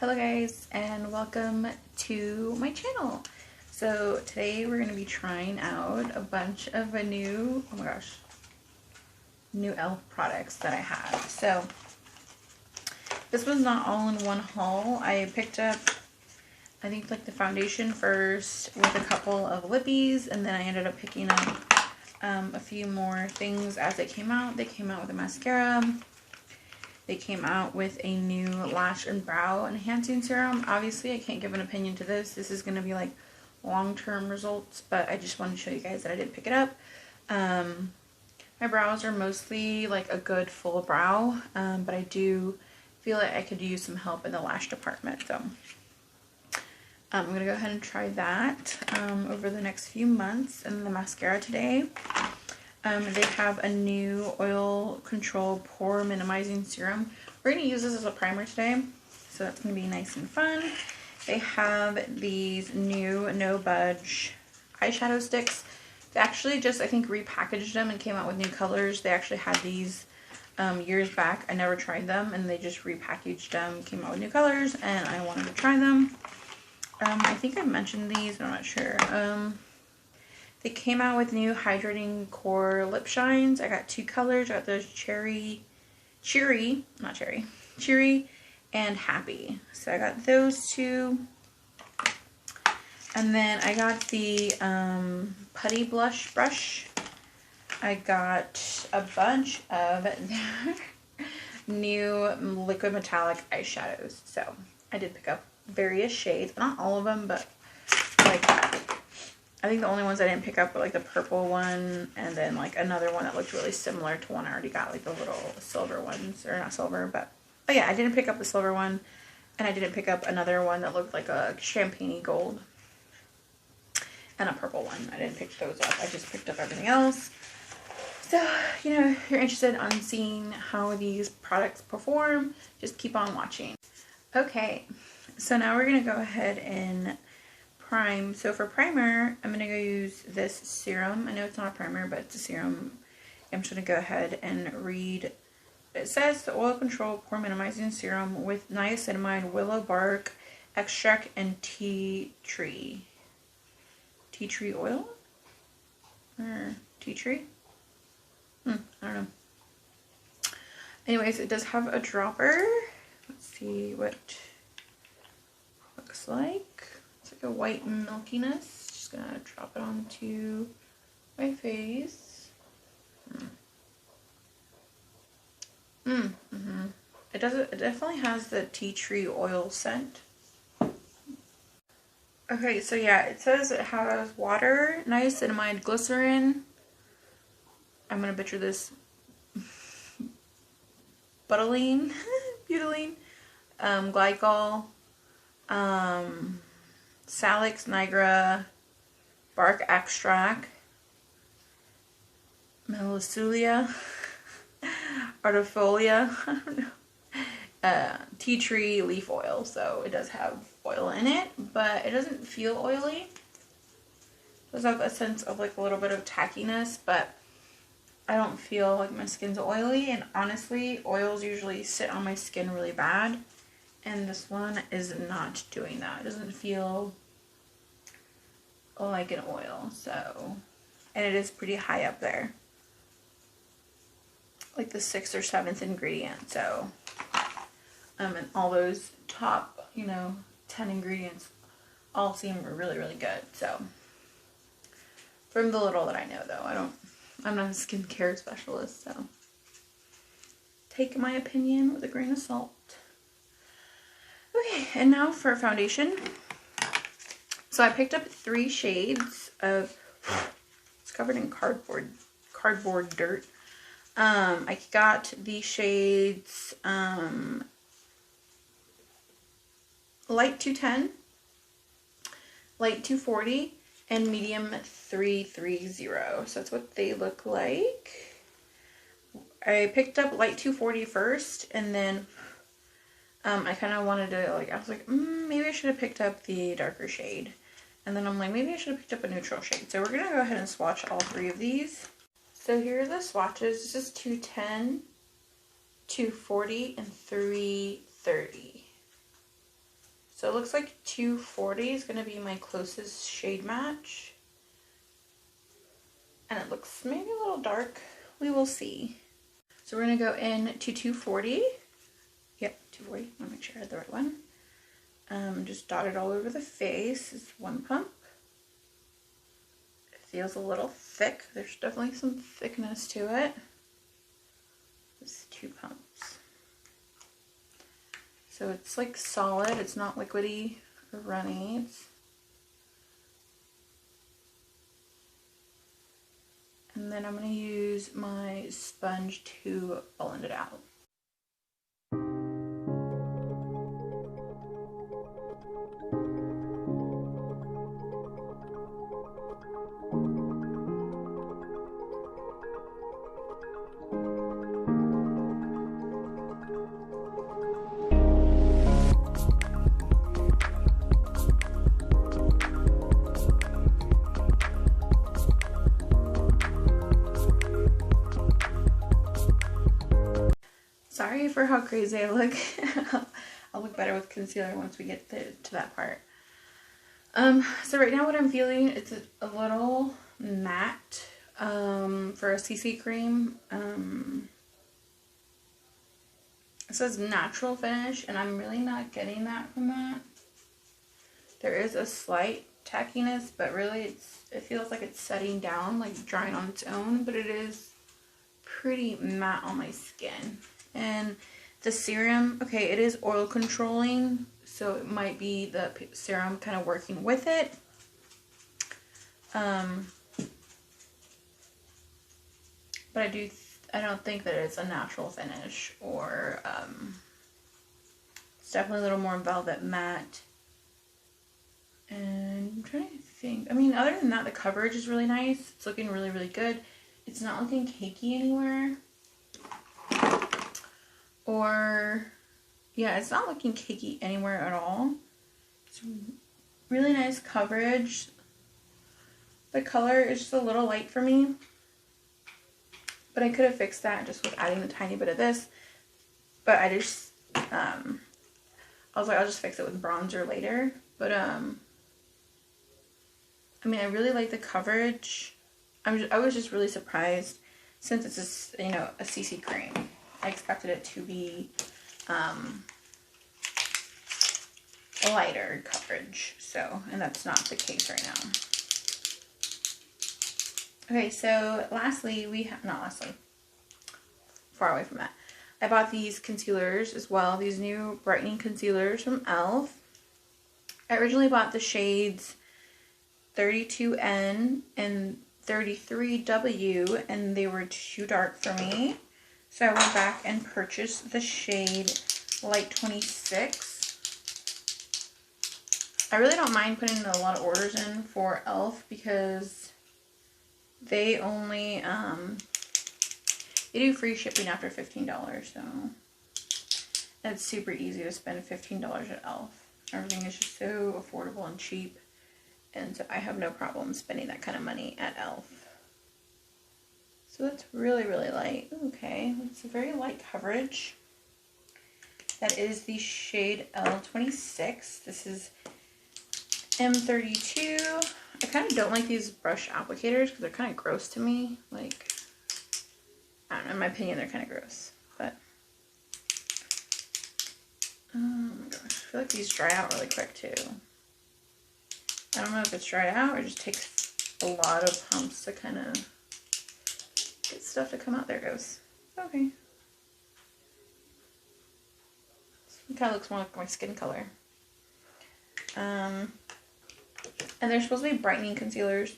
Hello guys, and welcome to my channel. So today we're going to be trying out a bunch of new e.l.f. products that I have. So this was not all in one haul. I picked up, I think, like the foundation first with a couple of lippies, and then I ended up picking up a few more things as they came out. They came out with a mascara. They came out with a new lash and brow enhancing serum. Obviously, I can't give an opinion to this. This is going to be like long-term results, but I just wanted to show you guys that I did pick it up. My brows are mostly like a good full brow, but I do feel like I could use some help in the lash department. So I'm going to go ahead and try that over the next few months. And the mascara today. They have a new oil control pore minimizing serum. We're going to use this as a primer today, so that's going to be nice and fun. They have these new No Budge eyeshadow sticks. They actually just, I think, repackaged them and came out with new colors. They actually had these years back. I never tried them, and they just repackaged them, came out with new colors, and I wanted to try them. I think I mentioned these, but I'm not sure. They came out with new hydrating core lip shines. I got two colors. I got those cheery and happy. So I got those two. And then I got the putty blush brush. I got a bunch of new liquid metallic eyeshadows. So I did pick up various shades. Not all of them, but like, I think the only ones I didn't pick up were like the purple one, and then like another one that looked really similar to one I already got, like the little silver ones, or not silver, but oh yeah, I didn't pick up the silver one, and I didn't pick up another one that looked like a champagne gold, and a purple one. I didn't pick those up. I just picked up everything else. So, you know, if you're interested on seeing how these products perform, just keep on watching. Okay, so now we're gonna go ahead and prime. So for primer, I'm going to go use this serum. I know it's not a primer, but it's a serum. I'm just going to go ahead and read. It says the oil control pore minimizing serum with niacinamide, willow bark extract, and tea tree. Tea tree oil? Or tea tree? I don't know. Anyways, it does have a dropper. Let's see what it looks like. A white milkiness. Just gonna drop it onto my face. It definitely has the tea tree oil scent. Okay, so yeah, it says it has water, niacinamide, glycerin. I'm gonna butcher this. Butylene, glycol, Salix nigra, bark extract, Melissulia, artifolia, I don't know, tea tree leaf oil. So it does have oil in it, but it doesn't feel oily. It does have a sense of like a little bit of tackiness, but I don't feel like my skin's oily. And honestly, oils usually sit on my skin really bad, and this one is not doing that. It doesn't feel like an oil, so, and it is pretty high up there, like the 6th or 7th ingredient. So and all those top, you know, 10 ingredients all seem really, really good. So from the little that I know, though, I'm not a skincare specialist, so take my opinion with a grain of salt. Okay, and now for foundation. So I picked up 3 shades of, it's covered in cardboard dirt. I got the shades Light 210, Light 240, and Medium 330. So that's what they look like. I picked up Light 240 first, and then I kind of wanted to, like, I was like, maybe I should have picked up the darker shade. And then I'm like, maybe I should have picked up a neutral shade. So we're going to go ahead and swatch all 3 of these. So here are the swatches. This is 210, 240, and 330. So it looks like 240 is going to be my closest shade match. And it looks maybe a little dark. We will see. So we're going to go in to 240. Yep, 240. I want to make sure I had the right one. Just dot it all over the face. It's one pump. It feels a little thick. There's definitely some thickness to it. It's 2 pumps. So it's like solid. It's not liquidy or runny. And then I'm going to use my sponge to blend it out. Sorry for how crazy I look. I'll look better with concealer once we get to that part. So right now what I'm feeling, it's a little matte for a CC cream. It says natural finish, and I'm really not getting that from that. There is a slight tackiness, but really it feels like it's setting down, like drying on its own, but it is pretty matte on my skin. And the serum, okay, it is oil controlling, so it might be the serum kind of working with it. But I don't think that it's a natural finish, or it's definitely a little more velvet matte. And I'm trying to think, I mean, other than that, the coverage is really nice. It's looking really, really good. It's not looking cakey anywhere. Or, yeah, it's not looking cakey anywhere at all. It's really nice coverage. The color is just a little light for me. But I could have fixed that just with adding a tiny bit of this. But I just, I was like, I'll just fix it with bronzer later. But, I mean, I really like the coverage. I was just really surprised, since it's a, a CC cream. I expected it to be lighter coverage, and that's not the case right now. Okay, so lastly, far away from that, I bought these concealers as well, these new brightening concealers from e.l.f. I originally bought the shades 32N and 33W, and they were too dark for me. So I went back and purchased the shade Light 26. I really don't mind putting a lot of orders in for e.l.f. because they only, they do free shipping after $15, so it's super easy to spend $15 at e.l.f. Everything is just so affordable and cheap, and so I have no problem spending that kind of money at e.l.f. So that's really, really light. Okay, it's a very light coverage. That is the shade L26. This is M32. I kind of don't like these brush applicators because they're kind of gross to me. Like, I don't know, in my opinion, they're kind of gross. But, oh my gosh, I feel like these dry out really quick too. I don't know if it's dried out or it just takes a lot of pumps to kind of get stuff to come out. There it goes. Okay. It kind of looks more like my skin color. And they're supposed to be brightening concealers.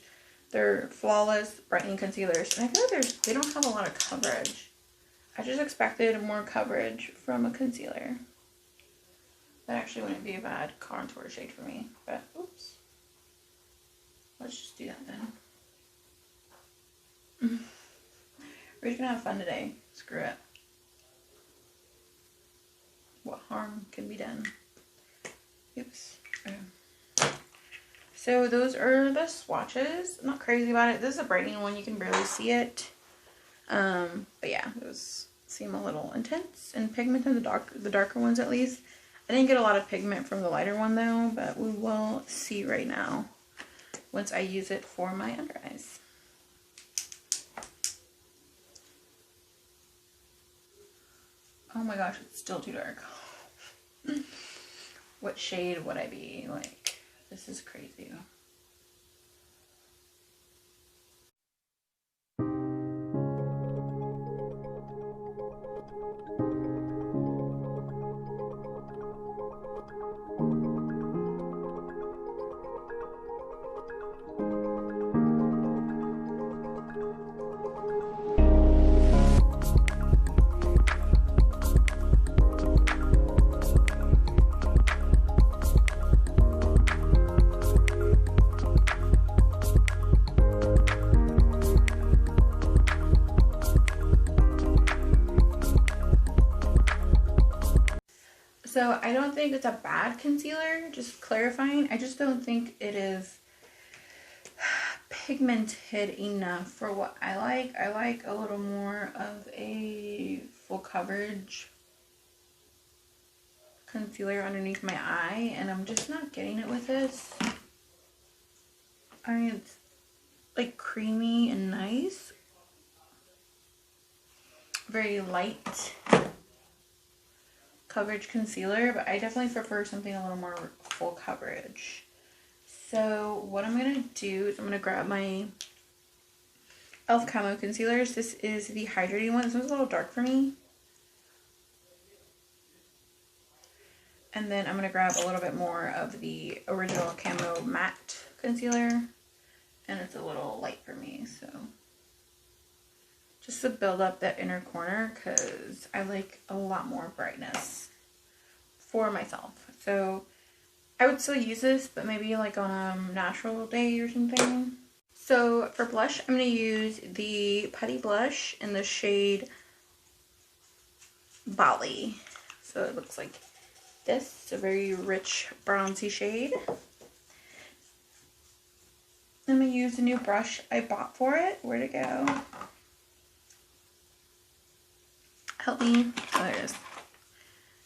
They're flawless brightening concealers. And I feel like they don't have a lot of coverage. I just expected more coverage from a concealer. That actually wouldn't be a bad contour shade for me. But, oops. Let's just do that then. We're just gonna have fun today. Screw it. What harm can be done? Oops. Okay. So those are the swatches. I'm not crazy about it. This is a brightening one. You can barely see it. But yeah, those seem a little intense and pigmented, the darker ones at least. I didn't get a lot of pigment from the lighter one though, but we will see right now once I use it for my under eyes. Oh my gosh, it's still too dark. What shade would I be? Like, this is crazy. So I don't think it's a bad concealer, just clarifying. I just don't think it is pigmented enough for what I like. I like a little more of a full coverage concealer underneath my eye, and I'm just not getting it with this. I mean, it's like creamy and nice. Very light coverage concealer, but I definitely prefer something a little more full coverage. So what I'm going to do is I'm going to grab my e.l.f. Camo Concealers. This is the hydrating one. This one's a little dark for me. And then I'm going to grab a little bit more of the original Camo Matte Concealer. And it's a little light for me, so just to build up that inner corner, because I like a lot more brightness for myself. So I would still use this, but maybe like on a natural day or something. So for blush, I'm going to use the Putty Blush in the shade Bali. So it looks like this. It's a very rich bronzy shade. I'm going to use the new brush I bought for it. Where'd it go? Help me. Oh, there it is.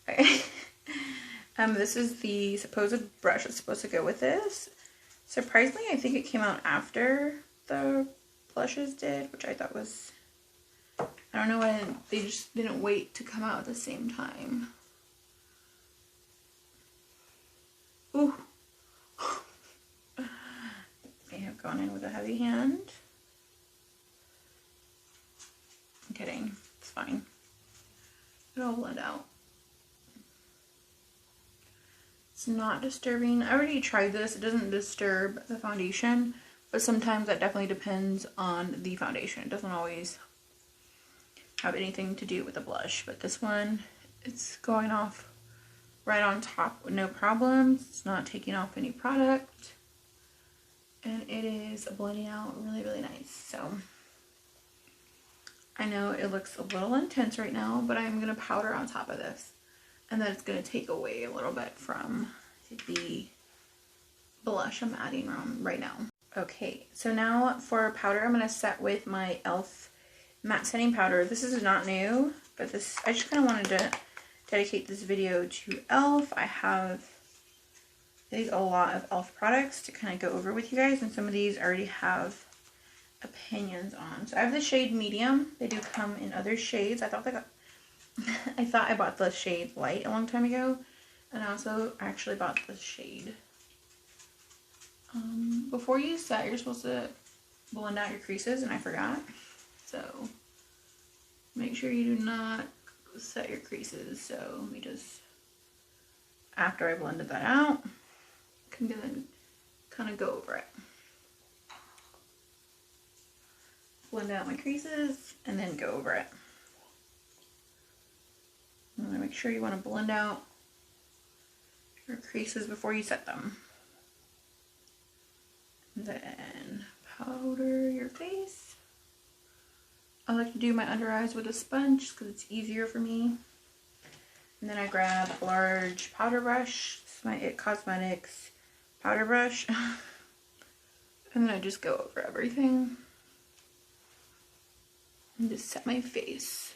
Okay. This is the supposed brush that's supposed to go with this. Surprisingly, I think it came out after the blushes did, which I thought was... I don't know why they just didn't wait to come out at the same time. Ooh. I have gone in with a heavy hand. I'm kidding. It's fine. It'll blend out. It's not disturbing. I already tried this. It doesn't disturb the foundation, but sometimes that definitely depends on the foundation. It doesn't always have anything to do with the blush, but this one, it's going off right on top with no problems. It's not taking off any product, and it is blending out really, really nice. So I know it looks a little intense right now, but I'm going to powder on top of this. And then it's going to take away a little bit from the blush I'm adding on right now. Okay, so now for powder, I'm going to set with my e.l.f. matte setting powder. This is not new, but this I just kind of wanted to dedicate this video to e.l.f. I have a lot of e.l.f. products to kind of go over with you guys, and some of these I already have opinions on. So I have the shade medium. They do come in other shades. I thought I bought the shade light a long time ago, and I also actually bought the shade. Before you set, you're supposed to blend out your creases, and I forgot. So make sure you do not set your creases. So let me just, after I blended that out, can then kind of go over it. Blend out my creases and then go over it. And make sure you want to blend out your creases before you set them. And then powder your face. I like to do my under eyes with a sponge because it's easier for me. And then I grab a large powder brush. This is my IT Cosmetics powder brush. And then I just go over everything. And just set my face.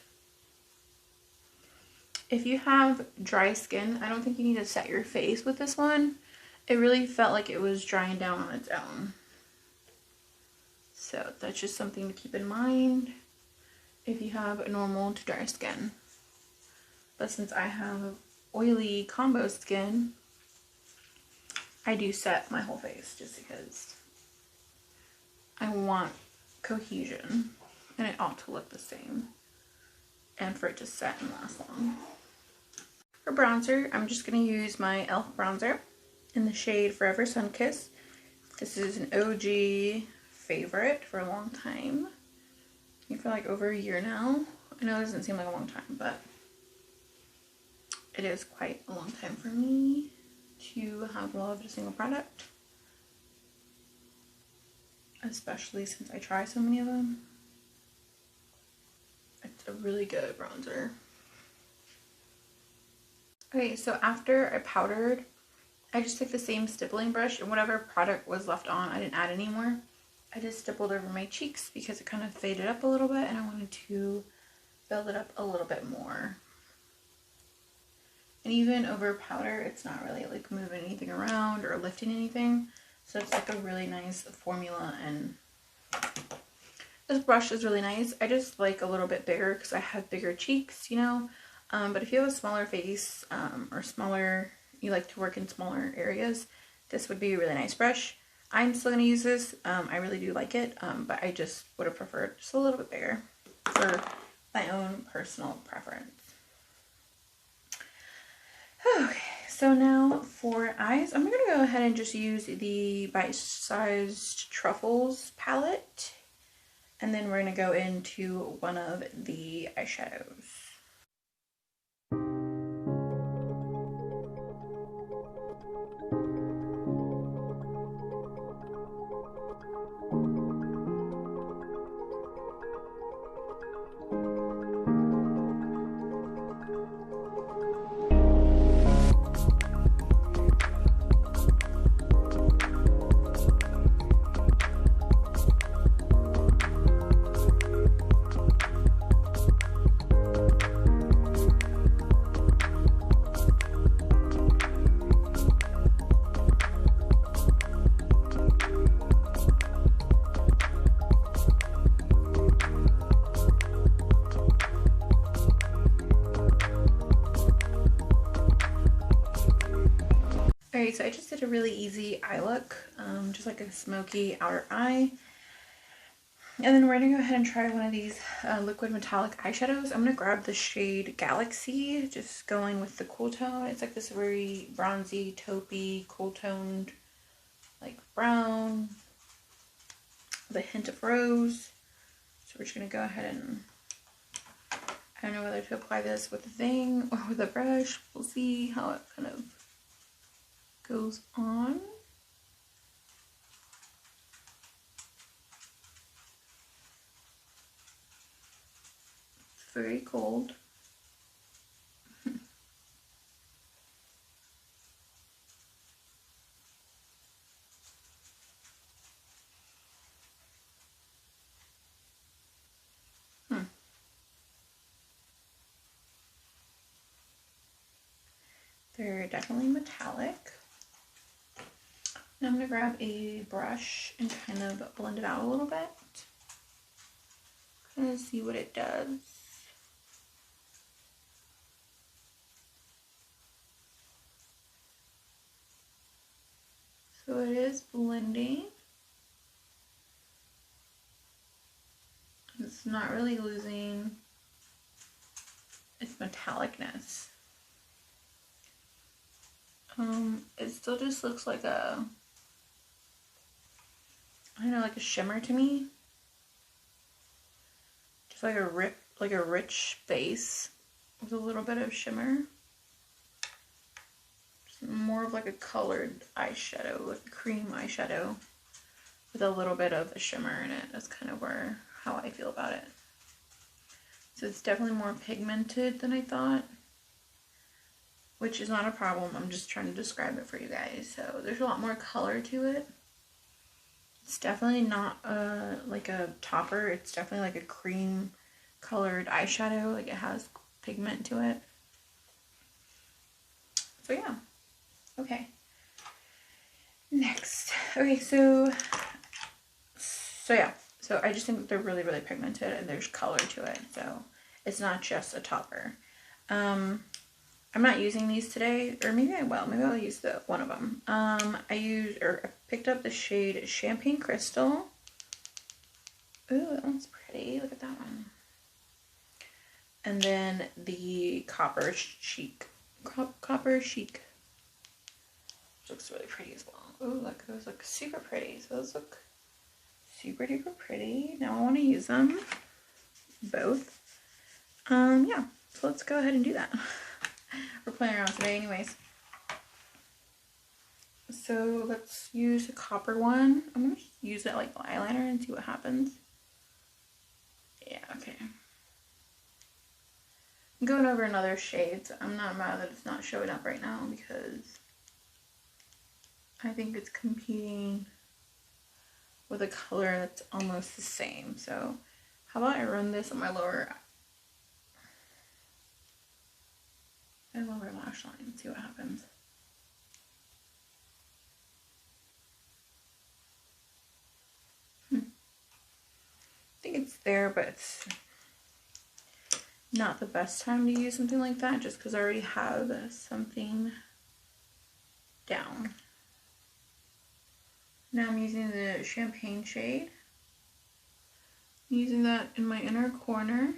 if you have dry skin, I don't think you need to set your face with this one. It really felt like it was drying down on its own. So that's just something to keep in mind if you have normal to dry skin. But since I have oily combo skin, I do set my whole face just because I want cohesion and it ought to look the same and for it to set and last long. For bronzer, I'm just going to use my e.l.f. bronzer in the shade Forever Sunkiss. This is an OG favorite for a long time. I think for like over a year now. I know it doesn't seem like a long time, but it is quite a long time for me to have loved a single product. Especially since I try so many of them. It's a really good bronzer. Okay, so after I powdered, I just took the same stippling brush and whatever product was left on, I didn't add any more. I just stippled over my cheeks because it kind of faded up a little bit and I wanted to build it up a little bit more. And even over powder, it's not really like moving anything around or lifting anything. So it's like a really nice formula, and this brush is really nice. I just like a little bit bigger because I have bigger cheeks, you know. But if you have a smaller face or smaller, you like to work in smaller areas, this would be a really nice brush. I'm still going to use this. I really do like it, but I just would have preferred just a little bit bigger for my own personal preference. Okay, so now for eyes, I'm going to go ahead and just use the Bite Sized Truffles palette. And then we're going to go into one of the eyeshadows. Alright, so I just did a really easy eye look, just like a smoky outer eye. And then we're going to go ahead and try one of these liquid metallic eyeshadows. I'm going to grab the shade Galaxy, just going with the cool tone. It's like this very bronzy, taupey, cool toned, like brown, with a hint of rose. So we're just going to go ahead and, I don't know whether to apply this with a thing or with a brush. We'll see how it kind of goes on. It's very cold. They're definitely metallic. Now I'm going to grab a brush and kind of blend it out a little bit. Kind of see what it does. So it is blending. It's not really losing its metallicness. It still just looks like a, I don't know, like a shimmer to me. Just like a rich base with a little bit of shimmer. Just more of like a colored eyeshadow, like a cream eyeshadow with a little bit of a shimmer in it. That's kind of how I feel about it. So it's definitely more pigmented than I thought, which is not a problem. I'm just trying to describe it for you guys. So there's a lot more color to it. It's definitely not like a topper. It's definitely like a cream colored eyeshadow. Like it has pigment to it. So yeah. Okay. Next. Okay, so yeah. So I just think that they're really, really pigmented and there's color to it. So it's not just a topper. I'm not using these today, or maybe I will. Maybe I'll use one of them. I picked up the shade Champagne Crystal. Ooh, that one's pretty. Look at that one. And then the Copper Chic. Copper Chic. Which looks really pretty as well. Ooh, look, those look super pretty. So those look super duper pretty. Now I want to use them both. Yeah, so let's go ahead and do that. We're playing around today anyways. So let's use a copper one. I'm gonna use it like eyeliner and see what happens. Yeah, okay. I'm going over another shade, so I'm not mad that it's not showing up right now because I think it's competing with a color that's almost the same. So how about I run this on my lower lash line and see what happens. I think it's there, but it's not the best time to use something like that just because I already have something down. Now I'm using the Champagne shade. I'm using that in my inner corner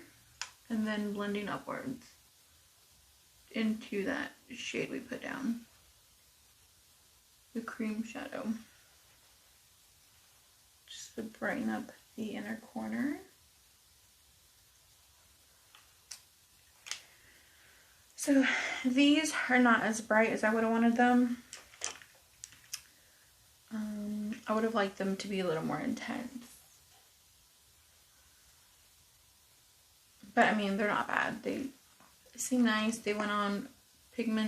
and then blending upwards into that shade we put down, the cream shadow, just to brighten up the inner corner. So these are not as bright as I would have wanted them. I would have liked them to be a little more intense. But I mean, they're not bad. They seem nice. They went on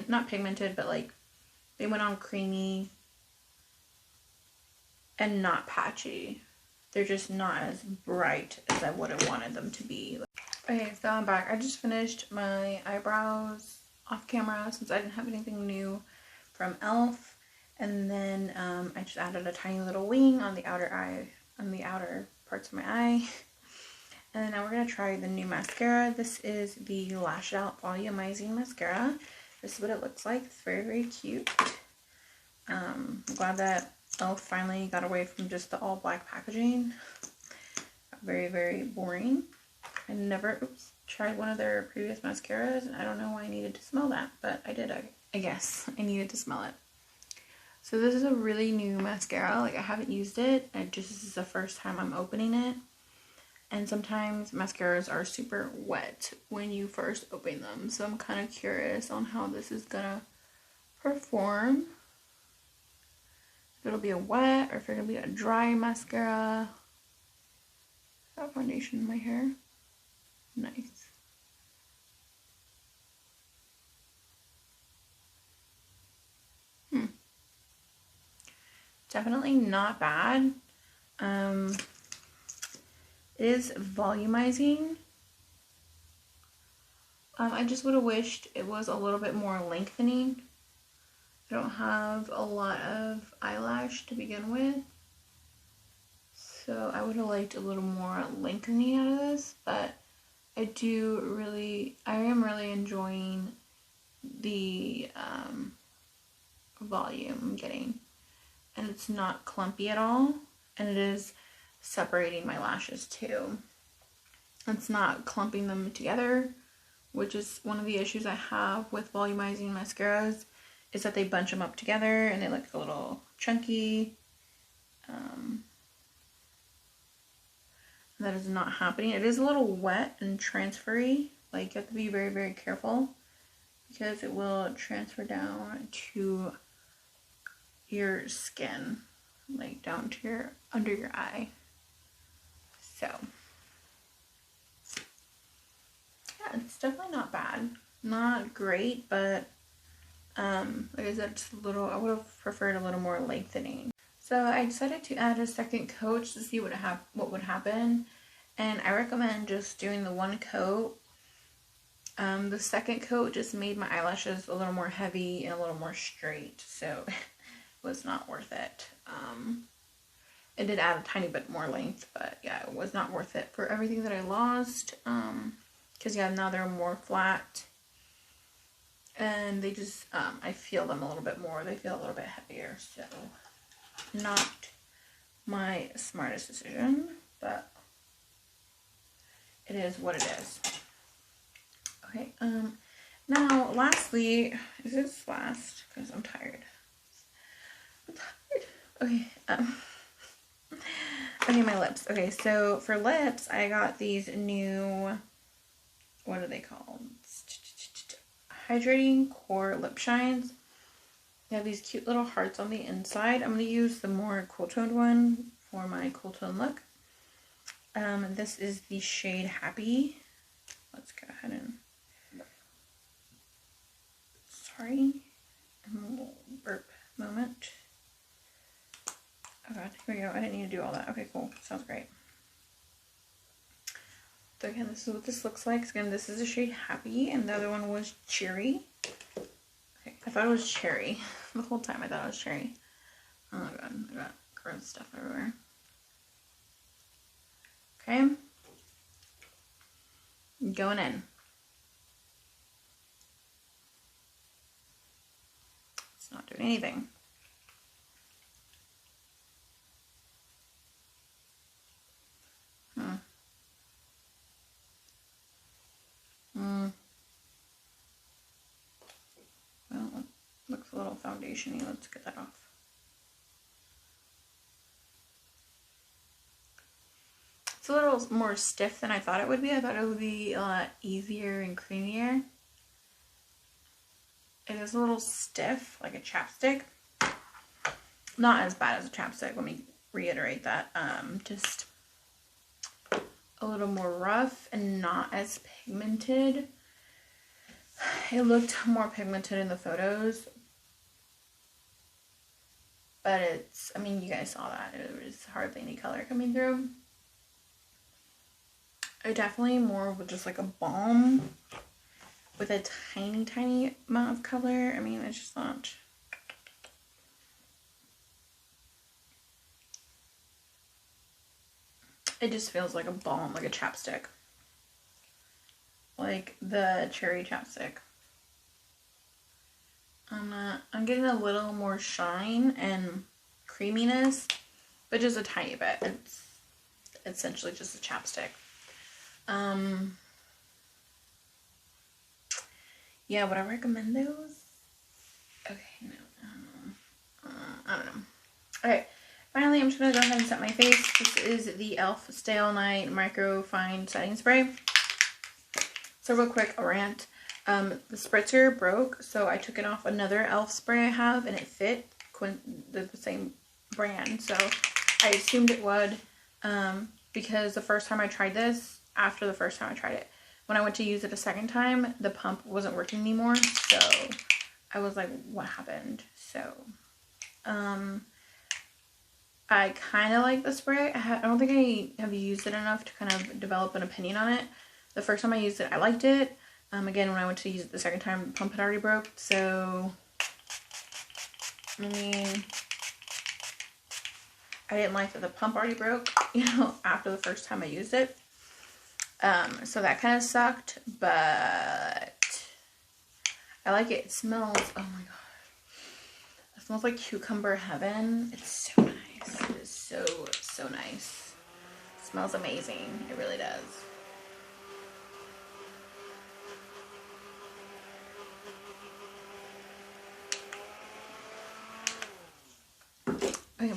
not pigmented, but like they went on creamy and not patchy. They're just not as bright as I would have wanted them to be. Okay, so I'm back. I just finished my eyebrows off camera since I didn't have anything new from e.l.f. And then I just added a tiny little wing on the outer eye, on the outer parts of my eye. And now we're going to try the new mascara. This is the Lash Out Volumizing Mascara. This is what it looks like. It's very, very cute. I'm glad that e.l.f. finally got away from just the all black packaging. Very, very boring. I never tried one of their previous mascaras, and I don't know why I needed to smell that, but I did, I guess. I needed to smell it. So this is a really new mascara. Like, I haven't used it. This is the first time I'm opening it. And sometimes mascaras are super wet when you first open them. So I'm kind of curious on how this is gonna perform. If it'll be a wet or if it'll be a dry mascara. Got foundation in my hair. Nice. Definitely not bad. It is volumizing. I just would have wished it was a little bit more lengthening. I don't have a lot of eyelash to begin with, so I would have liked a little more lengthening out of this, but I am really enjoying the volume I'm getting, and it's not clumpy at all, and it is separating my lashes too. It's not clumping them together, which is one of the issues I have with volumizing mascaras, is that they bunch them up together and they look a little chunky. That is not happening. It is a little wet and transfery. Like, you have to be very, very careful because it will transfer down to your skin, like down to under your eye. So yeah, it's definitely not bad. Not great, but like I said, just a little, I would have preferred a little more lengthening. So I decided to add a second coat to see what would happen, and I recommend just doing the one coat The second coat just made my eyelashes a little more heavy and a little more straight, so it was not worth it. It did add a tiny bit more length, but yeah, it was not worth it for everything that I lost. Because yeah, now they're more flat. And they just, I feel them a little bit more. They feel a little bit heavier, so not my smartest decision, but it is what it is. Okay, now lastly, is this last? Because I'm tired. Okay, okay, my lips. Okay, so for lips, I got these new, what are they called? Hydrating Core Lip Shines. They have these cute little hearts on the inside. I'm going to use the more cool toned one for my cool tone look. This is the shade Happy. Let's go ahead and, sorry, a little burp moment. Oh god, here we go. I didn't need to do all that. Okay, cool. Sounds great. So again, this is what this looks like. Again, this is the shade Happy, and the other one was Cherry. Okay, I thought it was Cherry. The whole time I thought it was Cherry. Oh my god, I got gross stuff everywhere. Okay. Going in. It's not doing anything. Well, it looks a little foundation-y. Let's get that off. It's a little more stiff than I thought it would be. I thought it would be a lot easier and creamier. It is a little stiff, like a chapstick. Not as bad as a chapstick, let me reiterate that. Just a little more rough and not as pigmented. It looked more pigmented in the photos. But it's, I mean, you guys saw that. There was hardly any color coming through. It definitely more with just like a balm with a tiny, tiny amount of color. I mean, it's just not. It just feels like a balm, like a chapstick. Like the Cherry chapstick. I'm getting a little more shine and creaminess, but just a tiny bit. It's essentially just a chapstick. Yeah, would I recommend those? Okay, no, I don't know. Okay, finally, I'm just gonna go ahead and set my face. This is the e.l.f. Stay All Night Micro Fine Setting Spray. So real quick, a rant. The spritzer broke, so I took it off another e.l.f. spray I have, and it fit the same brand. So I assumed it would, because the first time I tried this, after the first time I tried it, when I went to use it a second time, the pump wasn't working anymore. So I was like, what happened? So, I kind of like the spray. I don't think I have used it enough to kind of develop an opinion on it. The first time I used it, I liked it. Again, when I went to use it the second time, the pump had already broke. So, I mean, I didn't like that the pump already broke, you know, after the first time I used it. So that kind of sucked, but I like it. It smells, oh my god. It smells like cucumber heaven. It's so nice. It is so, so nice. It smells amazing. It really does. Okay,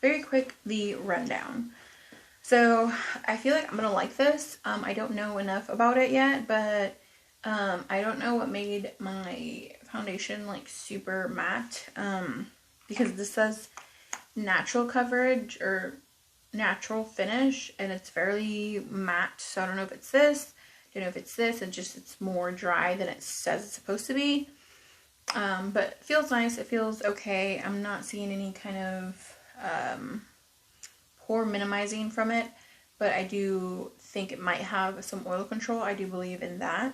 very quick, the rundown. So I feel like I'm gonna like this. I don't know enough about it yet, but I don't know what made my foundation like super matte, because this says natural coverage or natural finish, and it's fairly matte. So I don't know if it's this, I don't know if it's this, it's more dry than it says it's supposed to be. But it feels nice. It feels okay. I'm not seeing any kind of pore minimizing from it, but I do think it might have some oil control. I do believe in that.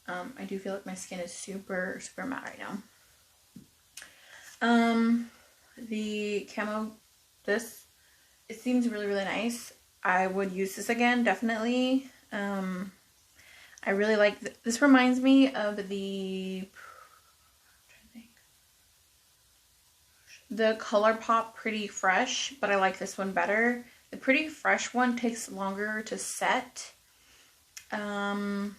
I do feel like my skin is super, super matte right now. The camo, it seems really, really nice. I would use this again, definitely. I really like, this reminds me of the ColourPop Pretty Fresh, but I like this one better. The Pretty Fresh one takes longer to set, but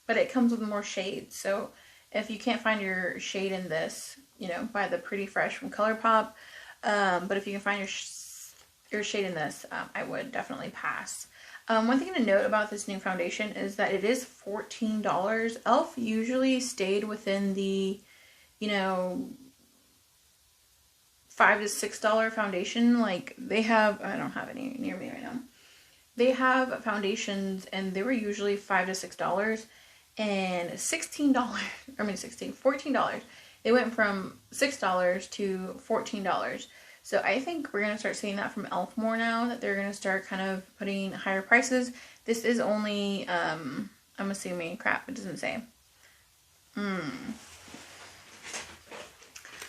it comes with more shades. So if you can't find your shade in this, you know, buy the Pretty Fresh from ColourPop. But if you can find your shade in this, I would definitely pass. One thing to note about this new foundation is that it is $14. e.l.f. usually stayed within the, you know, $5 to $6 foundation. Like, they have, I don't have any near me right now. They have foundations and they were usually $5 to $6 and $14. They went from $6 to $14. So I think we're going to start seeing that from e.l.f. more now, that they're going to start kind of putting higher prices. This is only, I'm assuming, crap, it doesn't say.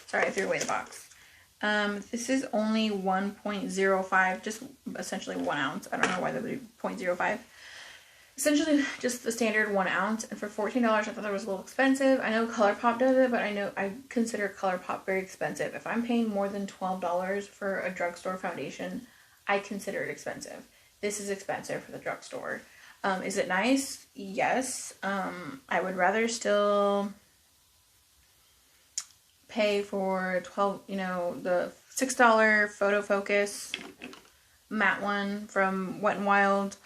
Sorry, I threw away the box. This is only 1.05, just essentially 1 ounce. I don't know why that would be 0.05. Essentially just the standard 1 ounce, and for $14 I thought that was a little expensive. I know ColourPop does it, but I consider ColourPop very expensive. If I'm paying more than $12 for a drugstore foundation, I consider it expensive. This is expensive for the drugstore. Is it nice? Yes. I would rather still pay for the $6 Photo Focus matte one from Wet n Wild,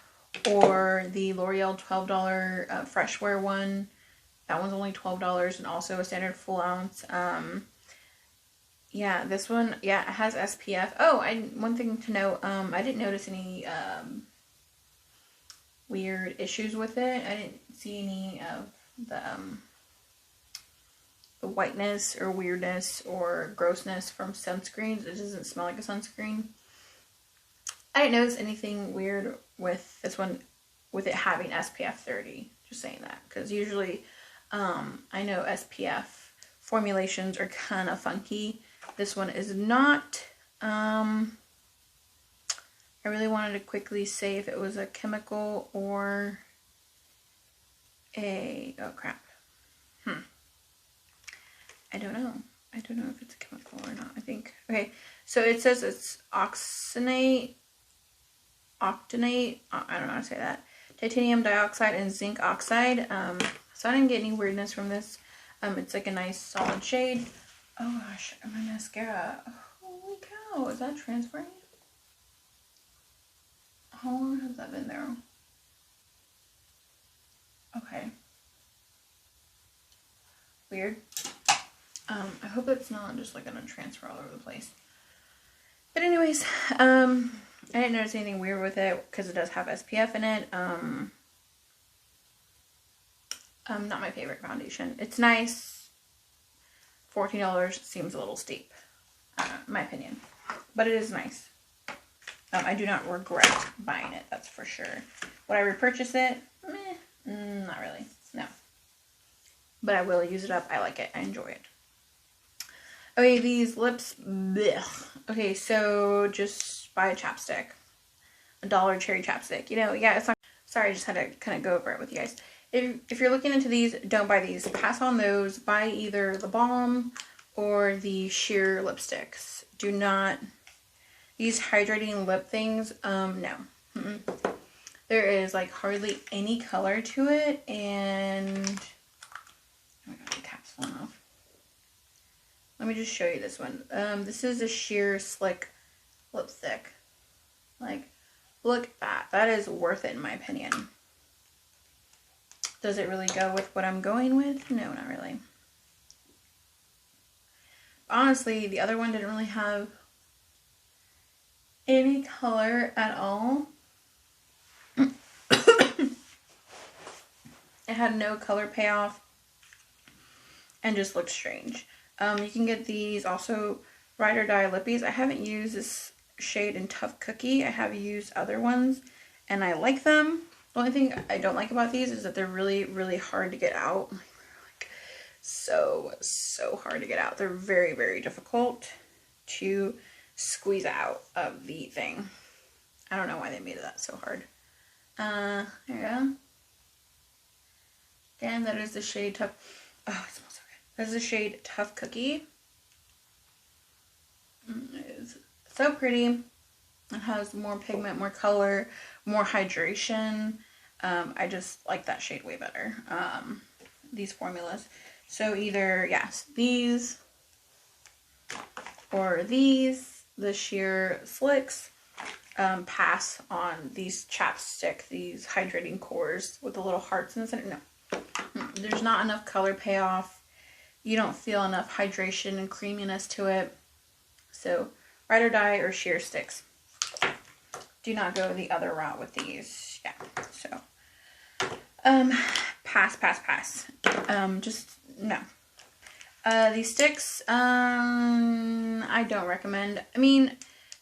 or the L'Oreal $12 Fresh Wear one. That one's only $12 and also a standard full ounce. Yeah, this one, yeah, it has SPF. Oh, one thing to note, I didn't notice any weird issues with it. I didn't see any of the whiteness or weirdness or grossness from sunscreens. It doesn't smell like a sunscreen. I didn't notice anything weird with this one, with it having SPF 30. Just saying that, because usually I know SPF formulations are kind of funky. This one is not. I really wanted to quickly say if it was a chemical or a, oh crap. I don't know. I don't know if it's a chemical or not. I think, okay, so it says it's octanate, I don't know how to say that, titanium dioxide and zinc oxide. So I didn't get any weirdness from this. It's like a nice solid shade. Oh gosh, my mascara. Holy cow, is that transferring? How long has that been there? Okay. Weird. I hope it's not just like gonna transfer all over the place. But anyways, I didn't notice anything weird with it because it does have SPF in it. Not my favorite foundation. It's nice. $14 seems a little steep, in my opinion. But it is nice. I do not regret buying it, that's for sure. Would I repurchase it? Not really, no. But I will use it up. I like it. I enjoy it. Okay, these lips, blech. Okay, so just buy a chapstick. A Dollar Cherry chapstick. You know, yeah, it's not, sorry, I just had to kind of go over it with you guys. If you're looking into these, don't buy these. Pass on those. Buy either the Balm or the sheer lipsticks. Do not, these hydrating lip things, no. There is like hardly any color to it, and oh my god, the cap's falling off. Let me just show you this one. This is a sheer slick lipstick. Like, look at that. That is worth it in my opinion. Does it really go with what I'm going with? No, not really. Honestly, the other one didn't really have any color at all. It had no color payoff and just looked strange. You can get these also Ride or Die Lippies. I haven't used this shade in Tough Cookie. I have used other ones and I like them. The only thing I don't like about these is that they're really, really hard to get out. Like, so hard to get out. They're very, very difficult to squeeze out of the thing. I don't know why they made that so hard. There you go. Again, that is the shade Tough. Oh, it smells so good. That is the shade Tough Cookie. It is so pretty. It has more pigment, more color, more hydration. I just like that shade way better. These formulas. So either, yes, these or these, the sheer slicks, pass on these chapstick, these hydrating cores with the little hearts in the center. No, there's not enough color payoff. You don't feel enough hydration and creaminess to it. So Ride or Die or sheer sticks. Do not go the other route with these. Yeah, so pass. Just no. These sticks, I don't recommend. I mean,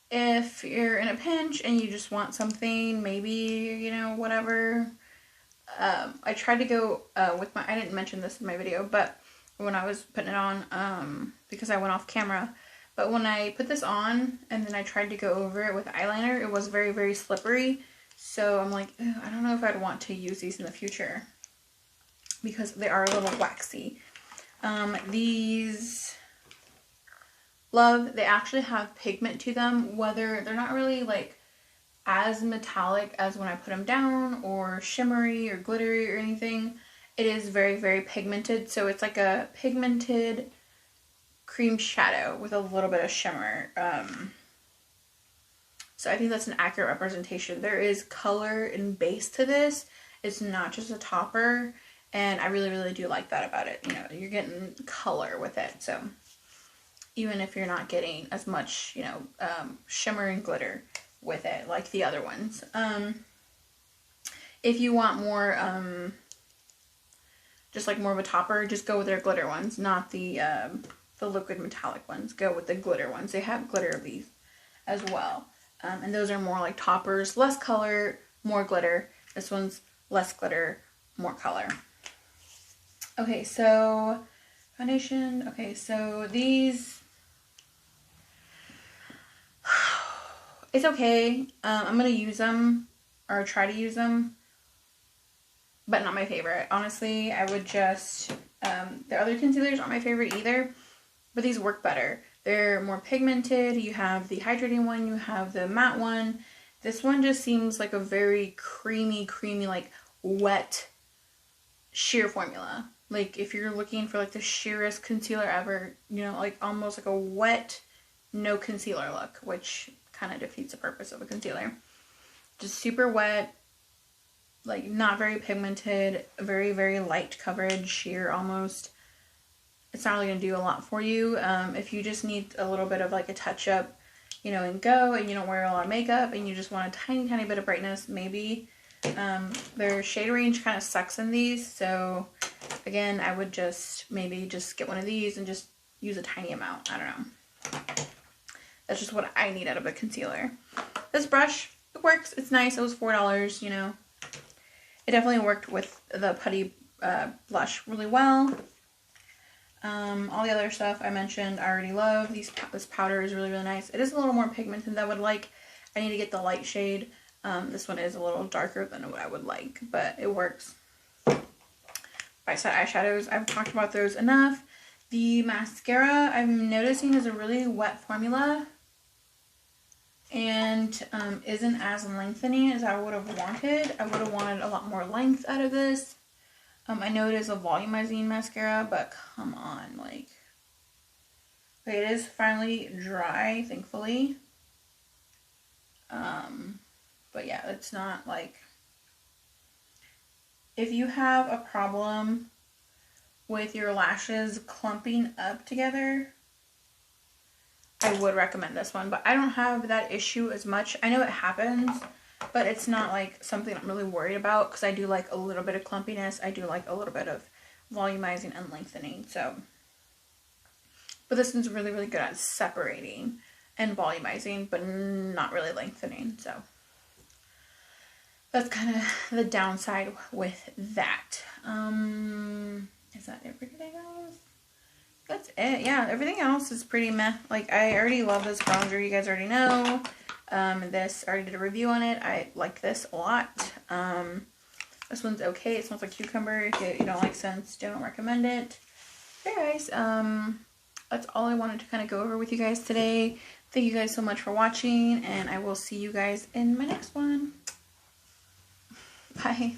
if you're in a pinch and you just want something, maybe, you know, whatever. I tried to go with my, I didn't mention this in my video, but when I was putting it on, because I went off camera, but when I put this on and then I tried to go over it with eyeliner, it was very, very slippery. So I'm like, I don't know if I'd want to use these in the future because they are a little waxy. These Love, they actually have pigment to them, whether they're not really like as metallic as when I put them down or shimmery or glittery or anything. It is very, very pigmented. So it's like a pigmented cream shadow with a little bit of shimmer. So I think that's an accurate representation. There is color and base to this. It's not just a topper. And I really, really do like that about it. You know, you're getting color with it. So even if you're not getting as much, you know, shimmer and glitter with it like the other ones. If you want more, just like more of a topper, just go with their glitter ones, not the liquid metallic ones. Go with the glitter ones. They have glitter of these as well. And those are more like toppers, less color, more glitter. This one's less glitter, more color. Okay, so foundation. Okay, so these, it's okay. I'm going to use them or try to use them, but not my favorite. Honestly, I would just, the other concealers aren't my favorite either, but these work better. They're more pigmented. You have the hydrating one, you have the matte one. This one just seems like a very creamy, like wet sheer formula. Like if you're looking for like the sheerest concealer ever, you know, like almost like a wet, no concealer look, which kind of defeats the purpose of a concealer. Just super wet, like not very pigmented, very, very light coverage, sheer almost. It's not really going to do a lot for you. If you just need a little bit of like a touch up, you know, and go, and you don't wear a lot of makeup and you just want a tiny, tiny bit of brightness, maybe. Their shade range kind of sucks in these. So again, I would just maybe just get one of these and just use a tiny amount. I don't know. That's just what I need out of a concealer. This brush, it works. It's nice. It was $4, you know. It definitely worked with the putty blush really well. All the other stuff I mentioned, I already love. This powder is really, really nice. It is a little more pigmented than I would like. I need to get the light shade. This one is a little darker than what I would like, but it works. Bite Set eyeshadows, I've talked about those enough. The mascara, I'm noticing, is a really wet formula and isn't as lengthening as I would have wanted. I would have wanted a lot more length out of this. I know it is a volumizing mascara, but come on, like, okay, it is finally dry, thankfully. But yeah, it's not like, if you have a problem with your lashes clumping up together, I would recommend this one, but I don't have that issue as much. I know it happens, but it's not like something I'm really worried about because I do like a little bit of clumpiness. I do like a little bit of volumizing and lengthening. So, but this one's really, really good at separating and volumizing, but not really lengthening. So, that's kind of the downside with that. Is that it for today, guys? That's it. Yeah, everything else is pretty meh. Like, I already love this bronzer. You guys already know. This, I already did a review on it. I like this a lot. This one's okay. It smells like cucumber. If you don't like scents, don't recommend it. Okay, guys. That's all I wanted to kind of go over with you guys today. Thank you guys so much for watching, and I will see you guys in my next one. Bye.